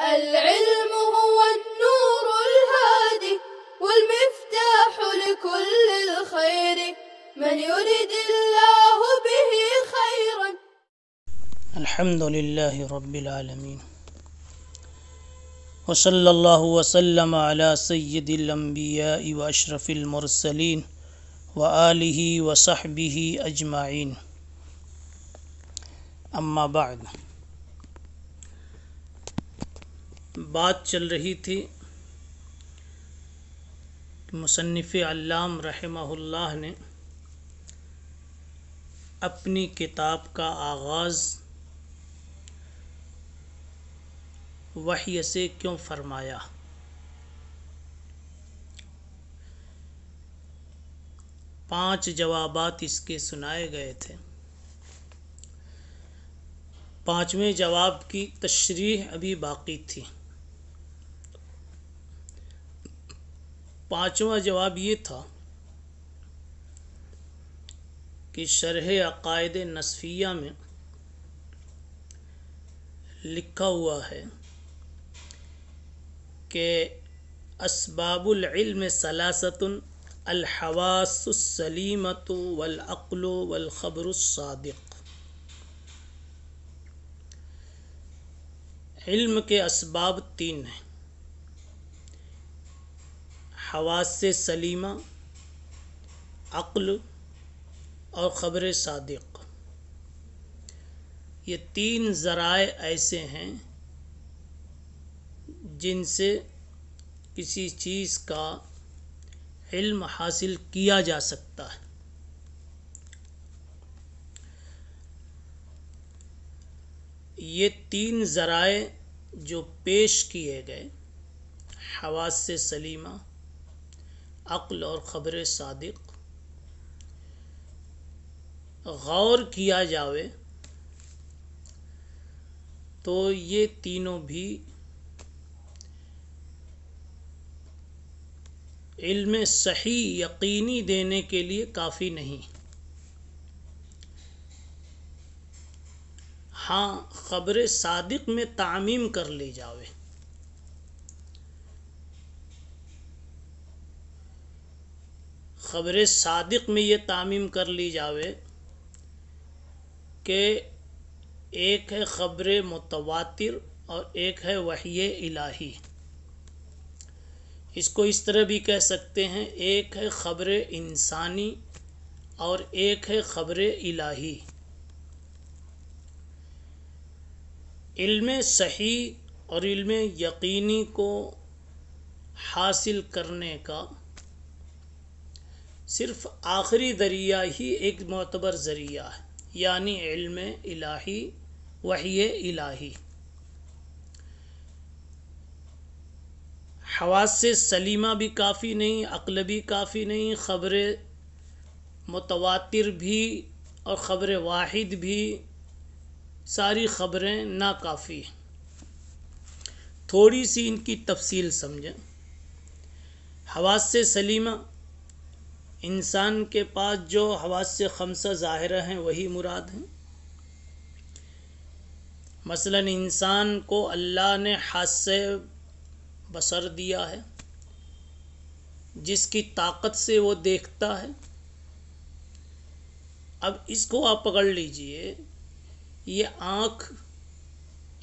العلم هو النور الهادي والمفتاح لكل الخير من يرد الله به خيرا. الحمد لله رب العالمين وصلی اللہ وسلم علی سید الانبیاء واشرف المرسلین وآلہ وصحبہ اجمعین. اما بعد، بات چل رہی تھی کہ مصنف علام رحمہ اللہ نے اپنی کتاب کا آغاز وحی سے کیوں فرمایا. پانچ جوابات اس کے سنائے گئے تھے. پانچویں جواب کی تشریح ابھی باقی تھی. پانچواں جواب یہ تھا کہ شرح عقائد نصفیہ میں لکھا ہوا ہے کہ اسباب العلم ثلاثۃ: الحواس السلیمۃ والعقل والخبر الصادق. علم کے اسباب تین ہیں: حواس سلیمہ، عقل اور خبر صادق. یہ تین ذرائع ایسے ہیں جن سے کسی چیز کا علم حاصل کیا جا سکتا ہے. یہ تین ذرائع جو پیش کیے گئے، حواس سلیمہ، عقل اور خبر صادق، غور کیا جاوے تو یہ تینوں بھی علم صحیح یقینی دینے کے لیے کافی نہیں. ہاں، خبر صادق میں تعمیم کر لی جاوے، خبر صادق میں یہ تعمیم کر لی جاوے کہ ایک ہے خبر متواتر اور ایک ہے وحی الہی. اس کو اس طرح بھی کہہ سکتے ہیں، ایک ہے خبر انسانی اور ایک ہے خبر الہی. علم صحیح اور علم یقینی کو حاصل کرنے کا صرف آخری ذریعہ ہی ایک معتبر ذریعہ ہے، یعنی علم الہی، وحی الہی. حواس سلیمہ بھی کافی نہیں، عقل بھی کافی نہیں، خبر متواتر بھی اور خبر واحد بھی، ساری خبریں ناکافی. تھوڑی سی ان کی تفصیل سمجھیں. حواس سلیمہ، انسان کے پاس جو حواس خمسہ ظاہرہ ہیں وہی مراد ہیں. مثلا انسان کو اللہ نے حاسہ بصر دیا ہے، جس کی طاقت سے وہ دیکھتا ہے. اب اس کو آپ پکڑ لیجئے، یہ آنکھ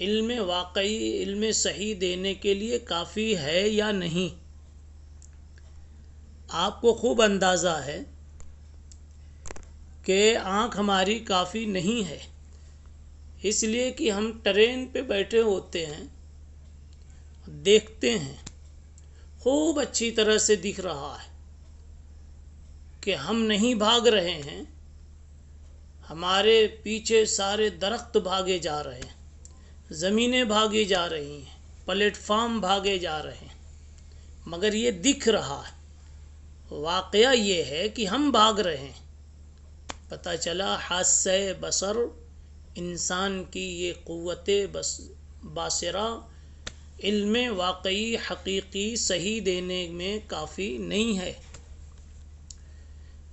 علم واقعی، علم صحیح دینے کے لیے کافی ہے یا نہیں؟ آپ کو خوب اندازہ ہے کہ آنکھ ہماری کافی نہیں ہے، اس لیے کہ ہم ٹرین پہ بیٹھے ہوتے ہیں، دیکھتے ہیں، خوب اچھی طرح سے دکھ رہا ہے کہ ہم نہیں بھاگ رہے ہیں، ہمارے پیچھے سارے درخت بھاگے جا رہے ہیں، زمینیں بھاگی جا رہی ہیں، پلیٹ فارم بھاگے جا رہے ہیں، مگر یہ دکھ رہا ہے. واقعہ یہ ہے کہ ہم بھاگ رہے ہیں. پتہ چلا حاسہ بصر، انسان کی یہ قوت باصرہ علم واقعی حقیقی صحیح دینے میں کافی نہیں ہے.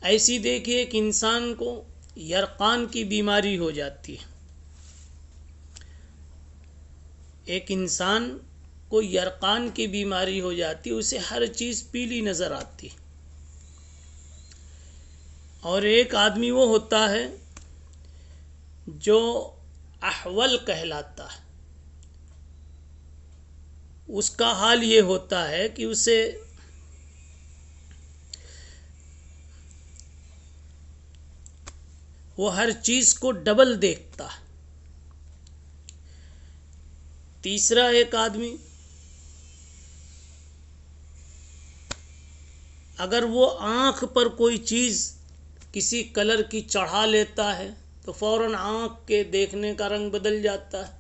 ایسی دیکھیے کہ انسان کو یرقان کی بیماری ہو جاتی ہے. ایک انسان کو یرقان کی بیماری ہو جاتی، اسے ہر چیز پیلی نظر آتی. اور ایک آدمی وہ ہوتا ہے جو احول کہلاتا ہے، اس کا حال یہ ہوتا ہے کہ اسے وہ ہر چیز کو ڈبل دیکھتا ہے. تیسرا ایک آدمی اگر وہ آنکھ پر کوئی چیز کسی کلر کی چڑھا لیتا ہے تو فوراً آنکھ کے دیکھنے کا رنگ بدل جاتا ہے.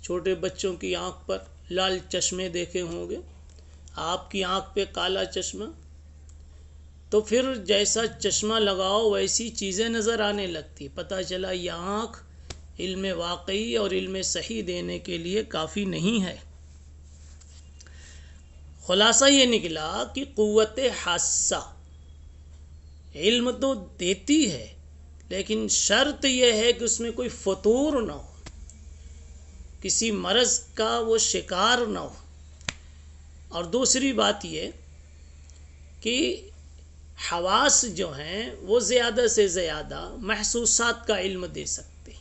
چھوٹے بچوں کی آنکھ پر لال چشمے دیکھے ہوں گے، آپ کی آنکھ پہ کالا چشمہ، تو پھر جیسا چشمہ لگاؤ ویسی چیزیں نظر آنے لگتی. پتہ چلا یہ آنکھ علم واقعی اور علم صحیح دینے کے لیے کافی نہیں ہے. خلاصہ یہ نکلا کہ قوت حاسہ علم تو دیتی ہے، لیکن شرط یہ ہے کہ اس میں کوئی فطور نہ ہو، کسی مرض کا وہ شکار نہ ہو. اور دوسری بات یہ کہ حواس جو ہیں وہ زیادہ سے زیادہ محسوسات کا علم دے سکتے،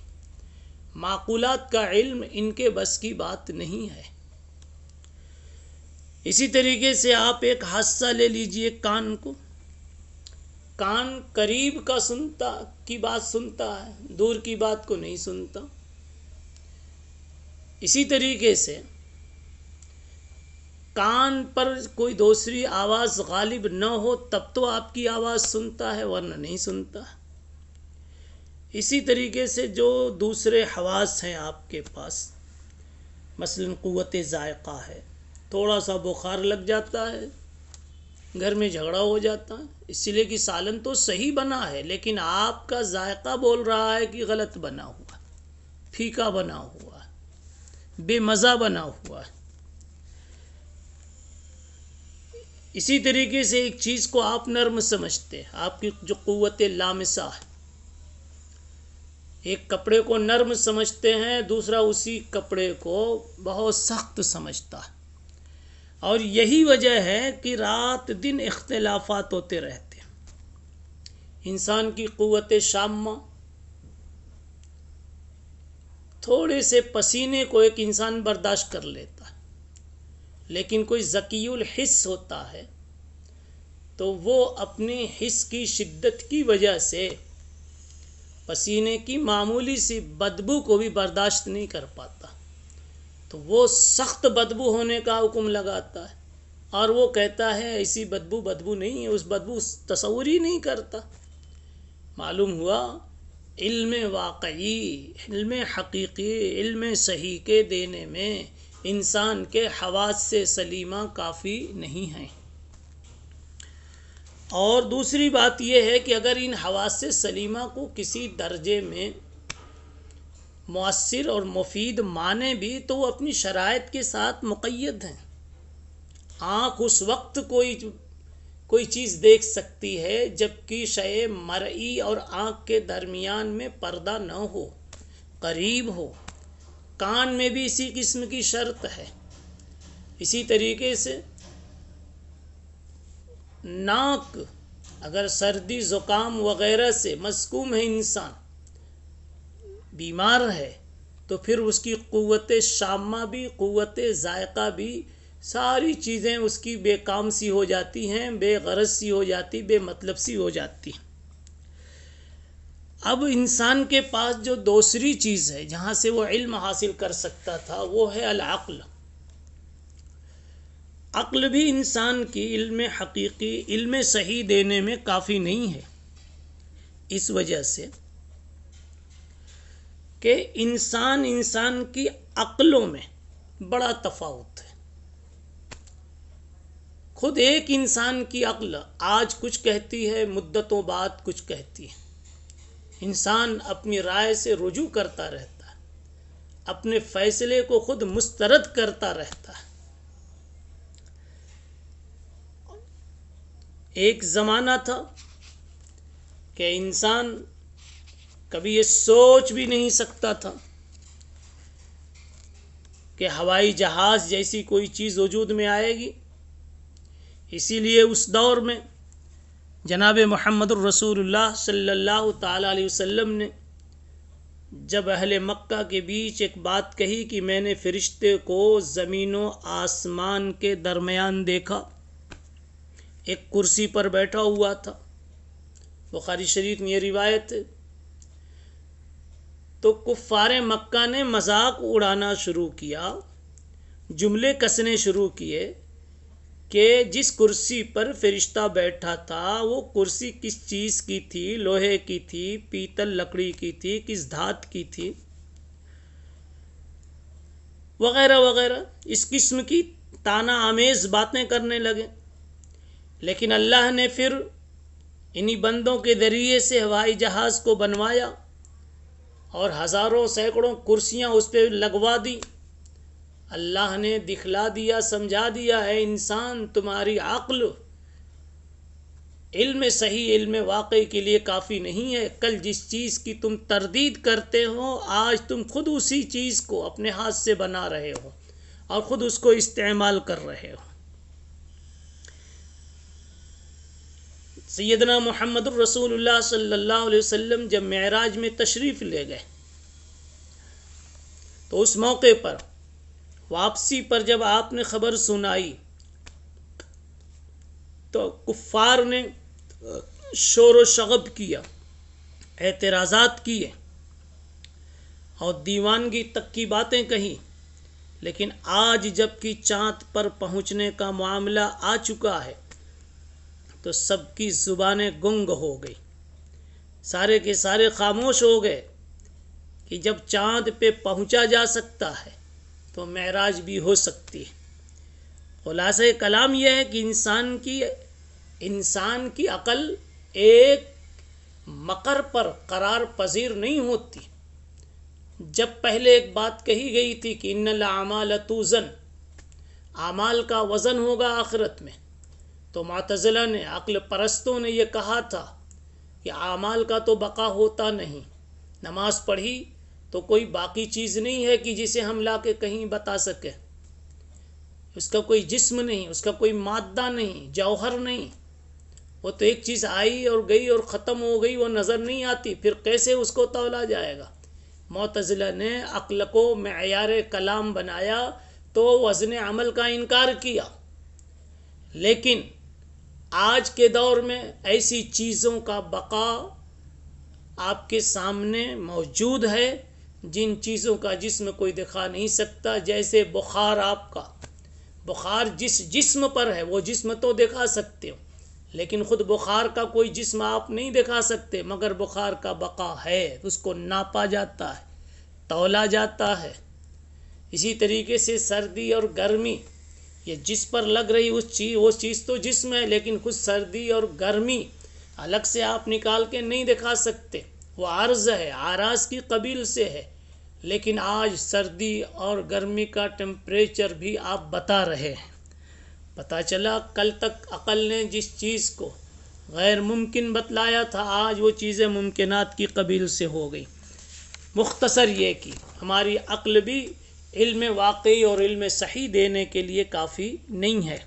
معقولات کا علم ان کے بس کی بات نہیں ہے. اسی طریقے سے آپ ایک حادثہ لے لیجئے کان کو. کان قریب کی بات سنتا ہے، دور کی بات کو نہیں سنتا. اسی طریقے سے کان پر کوئی دوسری آواز غالب نہ ہو تب تو آپ کی آواز سنتا ہے، ورنہ نہیں سنتا. اسی طریقے سے جو دوسرے حواس ہیں آپ کے پاس، مثلا قوت ذائقہ ہے، تھوڑا سا بخار لگ جاتا ہے، گھر میں جھگڑا ہو جاتا ہے، اس لیے کہ سالن تو صحیح بنا ہے لیکن آپ کا ذائقہ بول رہا ہے کہ غلط بنا ہوا، پھیکا بنا ہوا، بے مزہ بنا ہوا. اسی طریقے سے ایک چیز کو آپ نرم سمجھتے ہیں، آپ کی جو قوت لامسہ ہے، ایک کپڑے کو نرم سمجھتے ہیں، دوسرا اسی کپڑے کو بہت سخت سمجھتا ہے. اور یہی وجہ ہے کہ رات دن اختلافات ہوتے رہتے ہیں. انسان کی قوت شامہ، تھوڑے سے پسینے کو ایک انسان برداشت کر لیتا ہے، لیکن کوئی ذکی الحس ہوتا ہے تو وہ اپنے حس کی شدت کی وجہ سے پسینے کی معمولی سی بدبو کو بھی برداشت نہیں کر پاتا، تو وہ سخت بدبو ہونے کا حکم لگاتا ہے اور وہ کہتا ہے ایسی بدبو نہیں ہے، اس بدبو تصور ہی نہیں کرتا. معلوم ہوا علم واقعی، علم حقیقی، علم صحیح کے دینے میں انسان کے حواس سے سلیمہ کافی نہیں ہیں. اور دوسری بات یہ ہے کہ اگر ان حواس سے سلیمہ کو کسی درجے میں مؤثر اور مفید مانے بھی تو وہ اپنی شرائط کے ساتھ مقید ہیں. آنکھ اس وقت کوئی چیز دیکھ سکتی ہے جبکہ شے مرئی اور آنکھ کے درمیان میں پردہ نہ ہو، قریب ہو. کان میں بھی اسی قسم کی شرط ہے. اسی طریقے سے ناک، اگر سردی زکام وغیرہ سے مسکوم ہے، انسان بیمار ہے، تو پھر اس کی قوت شامہ بھی، قوت ذائقہ بھی، ساری چیزیں اس کی بے کام سی ہو جاتی ہیں، بے غرض سی ہو جاتی، بے مطلب سی ہو جاتی. اب انسان کے پاس جو دوسری چیز ہے جہاں سے وہ علم حاصل کر سکتا تھا وہ ہے العقل. عقل بھی انسان کی علم حقیقی، علم صحیح دینے میں کافی نہیں ہے، اس وجہ سے کہ انسان کی عقلوں میں بڑا تفاوت ہے. خود ایک انسان کی عقل آج کچھ کہتی ہے، مدتوں بعد کچھ کہتی ہے. انسان اپنی رائے سے رجوع کرتا رہتا ہے، اپنے فیصلے کو خود مسترد کرتا رہتا ہے. ایک زمانہ تھا کہ انسان کبھی یہ سوچ بھی نہیں سکتا تھا کہ ہوائی جہاز جیسی کوئی چیز وجود میں آئے گی؟ اسی لیے اس دور میں جناب محمد الرسول اللہ صلی اللہ تعالی علیہ وسلم نے جب اہل مکہ کے بیچ ایک بات کہی کہ میں نے فرشتے کو زمین و آسمان کے درمیان دیکھا، ایک کرسی پر بیٹھا ہوا تھا، بخاری شریف میں یہ روایت ہے، تو کفار مکہ نے مذاق اڑانا شروع کیا، جملے کسنے شروع کیے کہ جس کرسی پر فرشتہ بیٹھا تھا وہ کرسی کس چیز کی تھی، لوہے کی تھی، پیتل لکڑی کی تھی، کس دھات کی تھی، وغیرہ وغیرہ، اس قسم کی طعنہ آمیز باتیں کرنے لگے۔ لیکن اللہ نے پھر انہی بندوں کے ذریعے سے ہوائی جہاز کو بنوایا اور ہزاروں سینکڑوں کرسیاں اس پہ لگوا دی۔ اللہ نے دکھلا دیا، سمجھا دیا، اے انسان تمہاری عقل علم صحیح، علم واقعی کے لیے کافی نہیں ہے۔ کل جس چیز کی تم تردید کرتے ہو آج تم خود اسی چیز کو اپنے ہاتھ سے بنا رہے ہو اور خود اس کو استعمال کر رہے ہو۔ سیدنا محمد الرسول اللہ صلی اللہ علیہ وسلم جب معراج میں تشریف لے گئے تو اس موقع پر واپسی پر جب آپ نے خبر سنائی تو کفار نے شور و شغب کیا، اعتراضات کیے اور دیوانگی تک کی باتیں کہیں۔ لیکن آج جب کہ چاند پر پہنچنے کا معاملہ آ چکا ہے تو سب کی زبانیں گنگ ہو گئی، سارے کے سارے خاموش ہو گئے کہ جب چاند پہ پہنچا جا سکتا ہے تو معراج بھی ہو سکتی ہے۔ خلاصہ کلام یہ ہے کہ انسان کی عقل ایک مقر پر قرار پذیر نہیں ہوتی۔ جب پہلے ایک بات کہی گئی تھی کہ ان الاعمال توزن، اعمال کا وزن ہوگا آخرت میں، تو معتزلہ نے، عقل پرستوں نے یہ کہا تھا کہ اعمال کا تو بقا ہوتا نہیں، نماز پڑھی تو کوئی باقی چیز نہیں ہے کہ جسے ہم لا کے کہیں بتا سکیں، اس کا کوئی جسم نہیں، اس کا کوئی مادہ نہیں، جوہر نہیں، وہ تو ایک چیز آئی اور گئی اور ختم ہو گئی، وہ نظر نہیں آتی، پھر کیسے اس کو تولا جائے گا؟ معتزلہ نے عقل کو معیار کلام بنایا تو وزن عمل کا انکار کیا۔ لیکن آج کے دور میں ایسی چیزوں کا بقا آپ کے سامنے موجود ہے جن چیزوں کا جسم کوئی دکھا نہیں سکتا۔ جیسے بخار، آپ کا بخار جس جسم پر ہے وہ جسم تو دکھا سکتے ہو، لیکن خود بخار کا کوئی جسم آپ نہیں دکھا سکتے، مگر بخار کا بقا ہے، اس کو ناپا جاتا ہے، تولا جاتا ہے۔ اسی طریقے سے سردی اور گرمی، یہ جس پر لگ رہی وہ چیز تو جسم ہے، لیکن خود سردی اور گرمی الگ سے آپ نکال کے نہیں دکھا سکتے، وہ عرض ہے، آراز کی قبیل سے ہے۔ لیکن آج سردی اور گرمی کا ٹیمپریچر بھی آپ بتا رہے ہیں۔ پتہ چلا کل تک عقل نے جس چیز کو غیر ممکن بتلایا تھا آج وہ چیزیں ممکنات کی قبیل سے ہو گئی۔ مختصر یہ کہ ہماری عقل بھی علم واقعی اور علم صحیح دینے کے لیے کافی نہیں ہے۔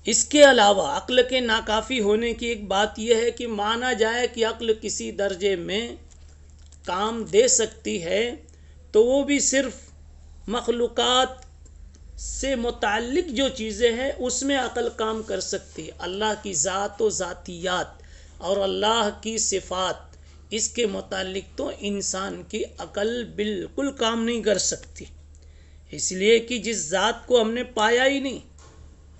اس کے علاوہ عقل کے ناکافی ہونے کی ایک بات یہ ہے کہ مانا جائے کہ عقل کسی درجے میں کام دے سکتی ہے تو وہ بھی صرف مخلوقات سے متعلق جو چیزیں ہیں اس میں عقل کام کر سکتی ہے۔ اللہ کی ذات و ذاتیات اور اللہ کی صفات، اس کے متعلق تو انسان کی عقل بالکل کام نہیں کر سکتی، اس لیے کہ جس ذات کو ہم نے پایا ہی نہیں،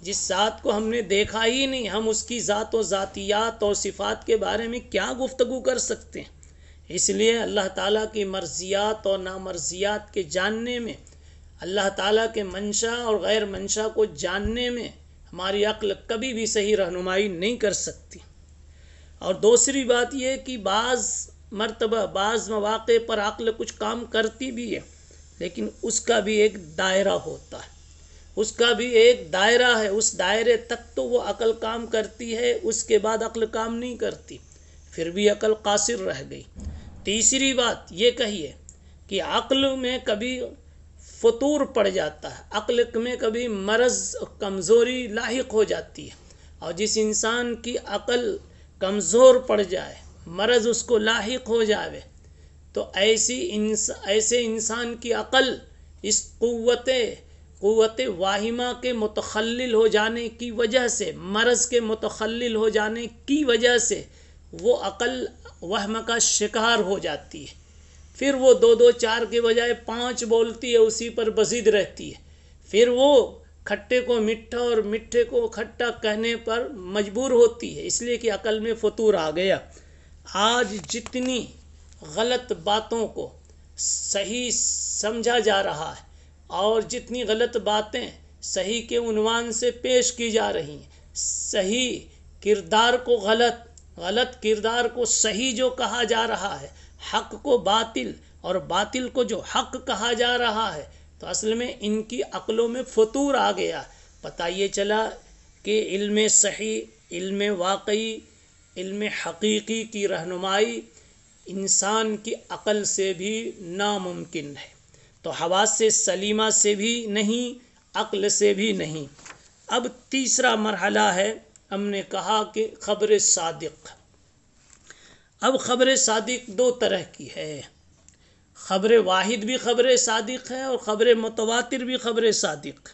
جس ذات کو ہم نے دیکھا ہی نہیں، ہم اس کی ذات و ذاتیات اور صفات کے بارے میں کیا گفتگو کر سکتے ہیں؟ اس لیے اللہ تعالیٰ کی مرضیات اور نامرضیات کے جاننے میں، اللہ تعالیٰ کے منشا اور غیر منشا کو جاننے میں ہماری عقل کبھی بھی صحیح رہنمائی نہیں کر سکتی۔ اور دوسری بات یہ کہ بعض مرتبہ بعض مواقع پر عقل کچھ کام کرتی بھی ہے، لیکن اس کا بھی ایک دائرہ ہوتا ہے، اس کا بھی ایک دائرہ ہے، اس دائرے تک تو وہ عقل کام کرتی ہے، اس کے بعد عقل کام نہیں کرتی، پھر بھی عقل قاصر رہ گئی۔ تیسری بات یہ کہیے کہ عقل میں کبھی فطور پڑ جاتا ہے، عقل میں کبھی مرض کمزوری لاحق ہو جاتی ہے، اور جس انسان کی عقل کمزور پڑ جائے، مرض اس کو لاحق ہو جاوے، تو ایسے انسان کی عقل اس قوت واہمہ کے متخلل ہو جانے کی وجہ سے، مرض کے متخلل ہو جانے کی وجہ سے وہ عقل وہم کا شکار ہو جاتی ہے، پھر وہ 2 4 کے بجائے 5 بولتی ہے، اسی پر بزید رہتی ہے، پھر وہ کھٹے کو میٹھا اور میٹھے کو کھٹا کہنے پر مجبور ہوتی ہے، اس لیے کہ عقل میں فطور آ گیا۔ آج جتنی غلط باتوں کو صحیح سمجھا جا رہا ہے اور جتنی غلط باتیں صحیح کے عنوان سے پیش کی جا رہی ہیں، صحیح کردار کو غلط کردار کو صحیح جو کہا جا رہا ہے، حق کو باطل اور باطل کو جو حق کہا جا رہا ہے، تو اصل میں ان کی عقلوں میں فطور آ گیا۔ پتہ یہ چلا کہ علم صحیح، علم واقعی، علم حقیقی کی رہنمائی انسان کی عقل سے بھی ناممکن ہے، تو حواس سلیمہ سے بھی نہیں، عقل سے بھی نہیں۔ اب تیسرا مرحلہ ہے، ہم نے کہا کہ خبر صادق۔ اب خبر صادق 2 طرح کی ہے، خبر واحد بھی خبر صادق ہے اور خبر متواتر بھی خبر صادق۔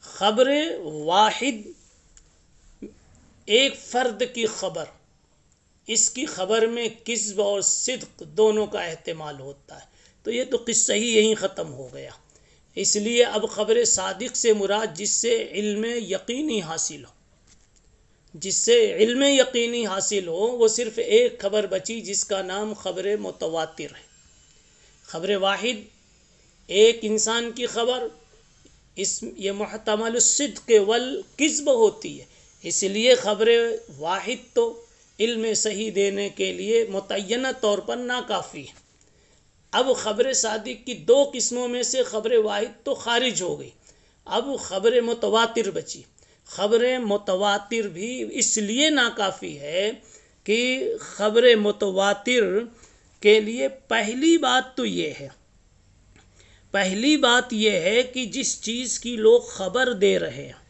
خبر واحد ایک فرد کی خبر، اس کی خبر میں کذب اور صدق دونوں کا احتمال ہوتا ہے، تو یہ تو قصہ ہی یہیں ختم ہو گیا۔ اس لیے اب خبر صادق سے مراد جس سے علم یقینی حاصل ہو، جس سے علم یقینی حاصل ہو، وہ صرف ایک خبر بچی جس کا نام خبر متواتر ہے۔ خبر واحد ایک انسان کی خبر، یہ محتمل الصدق والکذب ہوتی ہے، اس لیے خبر واحد تو علم صحیح دینے کے لیے متعینہ طور پر ناکافی ہے۔ اب خبر صادق کی 2 قسموں میں سے خبر واحد تو خارج ہو گئی، اب خبر متواتر بچی۔ خبر متواتر بھی اس لیے ناکافی ہے کہ خبر متواتر کے لیے پہلی بات یہ ہے کہ جس چیز کی لوگ خبر دے رہے ہیں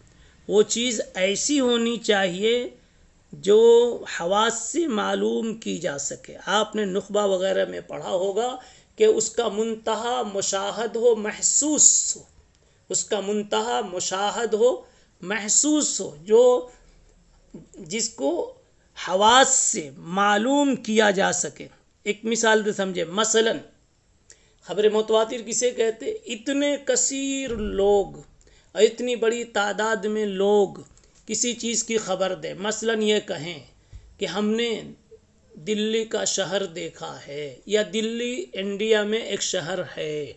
وہ چیز ایسی ہونی چاہیے جو حواس سے معلوم کی جا سکے۔ آپ نے نخبہ وغیرہ میں پڑھا ہوگا کہ اس کا منتہا مشاہد ہو، محسوس ہو، اس کا منتہا مشاہد ہو، محسوس ہو، جو جس کو حواس سے معلوم کیا جا سکے۔ ایک مثال سے سمجھے، مثلا خبر متواتر کسے کہتے؟ اتنے کثیر لوگ اور اتنی بڑی تعداد میں لوگ کسی چیز کی خبر دیں، مثلا یہ کہیں کہ ہم نے دلی کا شہر دیکھا ہے، یا دلی انڈیا میں ایک شہر ہے،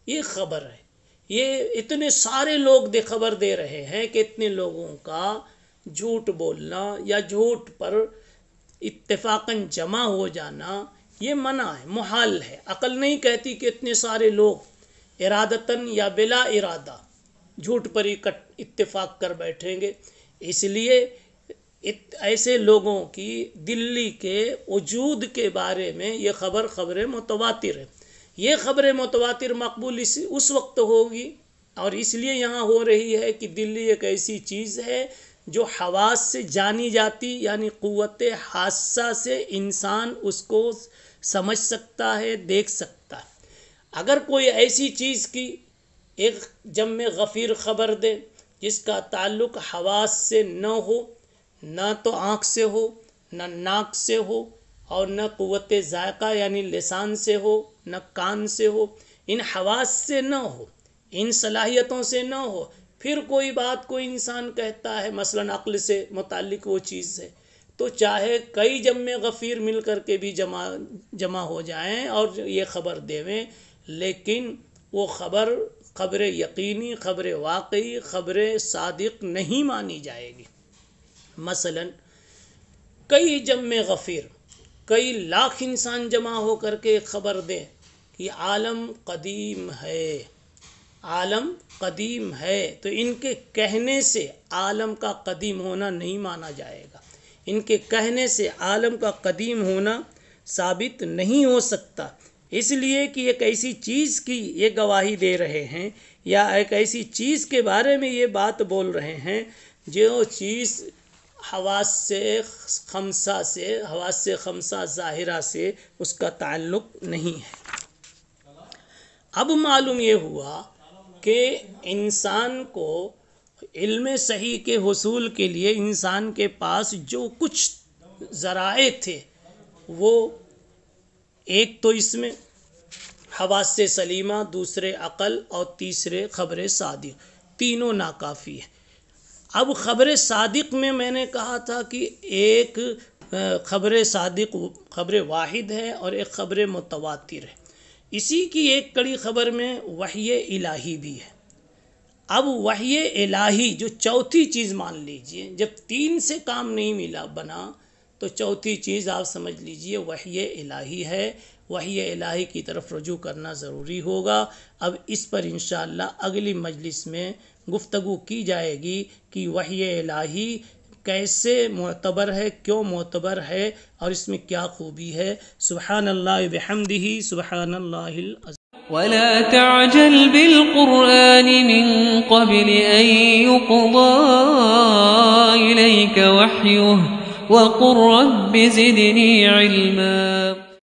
یہ خبر ہے۔ یہ اتنے سارے لوگ خبر دے رہے ہیں کہ اتنے لوگوں کا جھوٹ بولنا یا جھوٹ پر اتفاقاً جمع ہو جانا یہ منع ہے، محال ہے۔ عقل نہیں کہتی کہ اتنے سارے لوگ ارادتاً یا بلا ارادہ جھوٹ پر اتفاق کر بیٹھیں گے، اس لیے ایسے لوگوں کی دلی کے وجود کے بارے میں یہ خبر متواتر ہے۔ یہ خبر متواتر مقبول اس وقت ہوگی، اور اس لیے یہاں ہو رہی ہے کہ دلی ایک ایسی چیز ہے جو حواس سے جانی جاتی، یعنی قوت حاسہ سے انسان اس کو سمجھ سکتا ہے، دیکھ سکتا ہے۔ اگر کوئی ایسی چیز کی ایک جمع غفیر خبر دے جس کا تعلق حواس سے نہ ہو، نہ تو آنکھ سے ہو، نہ ناک سے ہو، اور نہ قوت ذائقہ یعنی لسان سے ہو، نہ کان سے ہو، ان حواس سے نہ ہو، ان صلاحیتوں سے نہ ہو، پھر کوئی بات کوئی انسان کہتا ہے، مثلا عقل سے متعلق وہ چیز ہے، تو چاہے کئی جمع غفیر مل کر کے بھی جمع ہو جائیں اور یہ خبر دیویں، لیکن وہ خبر یقینی، خبر واقعی، خبر صادق نہیں مانی جائے گی۔ مثلا کئی جمع غفیر، کئی لاکھ انسان جمع ہو کر کے خبر دیں کہ عالم قدیم ہے، عالم قدیم ہے، تو ان کے کہنے سے عالم کا قدیم ہونا نہیں مانا جائے گا، ان کے کہنے سے عالم کا قدیم ہونا ثابت نہیں ہو سکتا، اس لیے کہ ایک ایسی چیز کی یہ گواہی دے رہے ہیں یا ایک ایسی چیز کے بارے میں یہ بات بول رہے ہیں جو چیز حواس خمسہ ظاہرہ سے اس کا تعلق نہیں ہے۔ اب معلوم یہ ہوا کہ انسان کو علم صحیح کے حصول کے لیے انسان کے پاس جو کچھ ذرائع تھے وہ ایک تو اس میں حواس سلیمہ، دوسرے عقل اور تیسرے خبر صادق، تینوں ناکافی ہے۔ اب خبر صادق میں نے کہا تھا کہ ایک خبر صادق خبر واحد ہے اور ایک خبر متواتر ہے، اسی کی ایک کڑی خبر میں وحی الہی بھی ہے۔ اب وحی الہی جو چوتھی چیز مان لیجئے، جب تین سے کام نہیں بنا تو چوتھی چیز آپ سمجھ لیجئے وحی الہی ہے۔ وحی الہی کی طرف رجوع کرنا ضروری ہوگا۔ اب اس پر انشاءاللہ اگلی مجلس میں گفتگو کی جائے گی کہ وحی الہی کیسے معتبر ہے، کیوں معتبر ہے اور اس میں کیا خوبی ہے۔ سبحان اللہ بحمدہ، سبحان اللہ العظیم۔ ولا تعجل بالقرآن من قبل أن يقضى إليك وحيه وقل رب زدني علما